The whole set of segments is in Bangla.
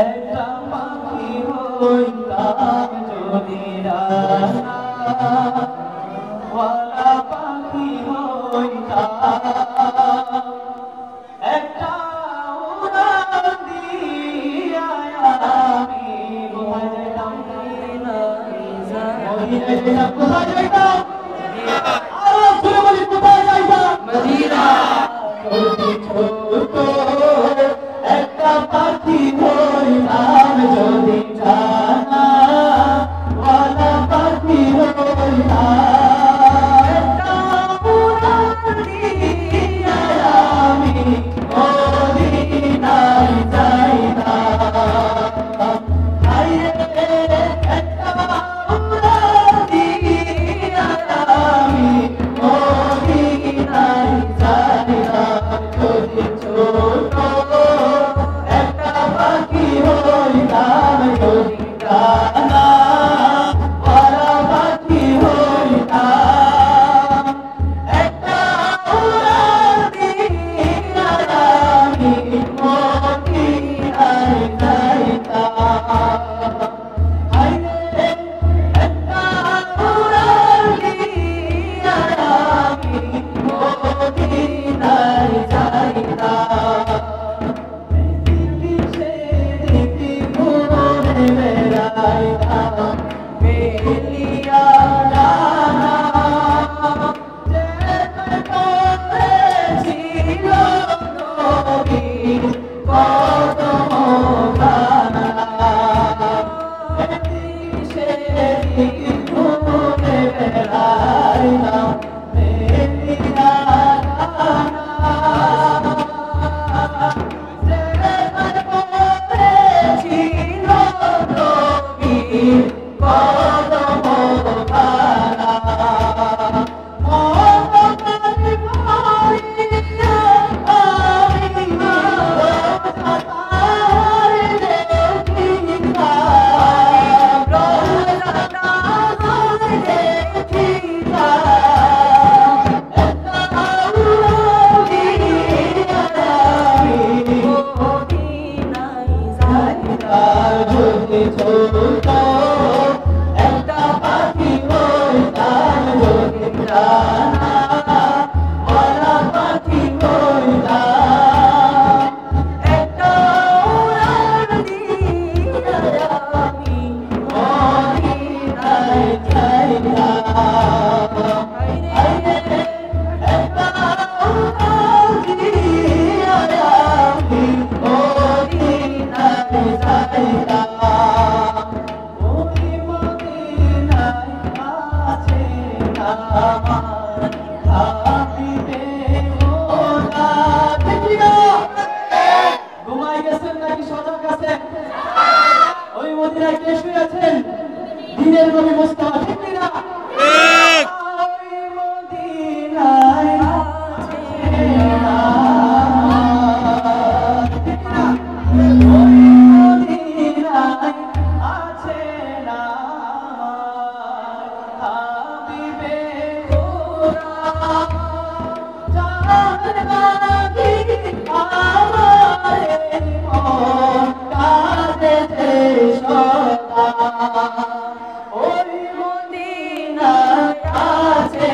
একটা পাখি হইতাম যদি রানা পাখি হইতাম একটা উড়ান দিয়া আমি কোথায় যাইতাম কোথায় যাইতাম আরো জোরে বলি কোথায় যাইতাম মদিনা যদি ছোট একটা পাখি হইতাম যদি জানা ওয়ালা পাখি হইতাম একটা উড়ান দিয়া আমি মদিনায় যাইতাম হায়রে একটা উড়ান দিয়া আমি মদিনায় যাইতাম যদি ছোট একটা পাখি হইতাম যদি জানা ওয়ালা পাখি হইতাম একটা উড়ান দিয়া আমি মদিনায় যাইতাম হায়রে একটা উড়ান দিয়া আমি মদিনায় যাইতাম একটা পাখি হইতাম যদি জানা ওয়ালা পাখি হইতাম একটা উড়ান দিয়া আমি মদিনায় যাইতাম হায়রে একটা উড়ান দিয়া আমি মদিনায় যাইতাম ঘুমাই গেছেন নাকি সজাগ আছেন ওই মদিনায় কে শুয়ে আছেন দিনের নবী মুস্তাফা ঠিক না ওই মদিনায় ওই মদিনায় আছে না হাবিবে খোদা জান বাকি আমারে মন কাঁদেছে সদা ওই মদিনায় আছে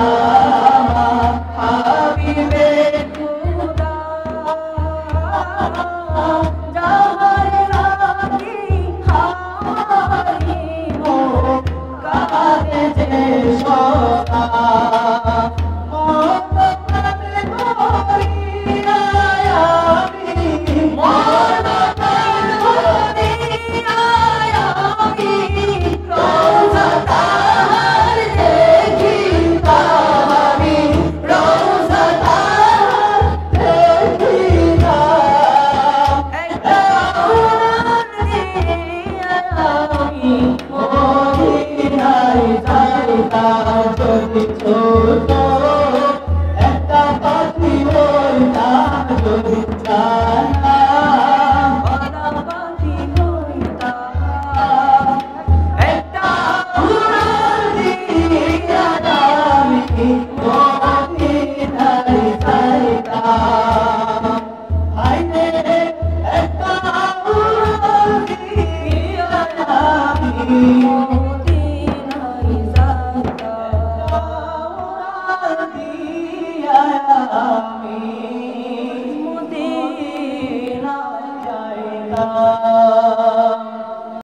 আমার হাবিবে খোদা যাহার লাগি হারি মন কাঁদেছে সদা ছোট একটা পাখি হইতাম যদি জানা ওয়ালা পাখি হইতাম একটা উড়ান দিয়া আমি মদিনায় যাইতাম আমি মদিনায় যাইতাম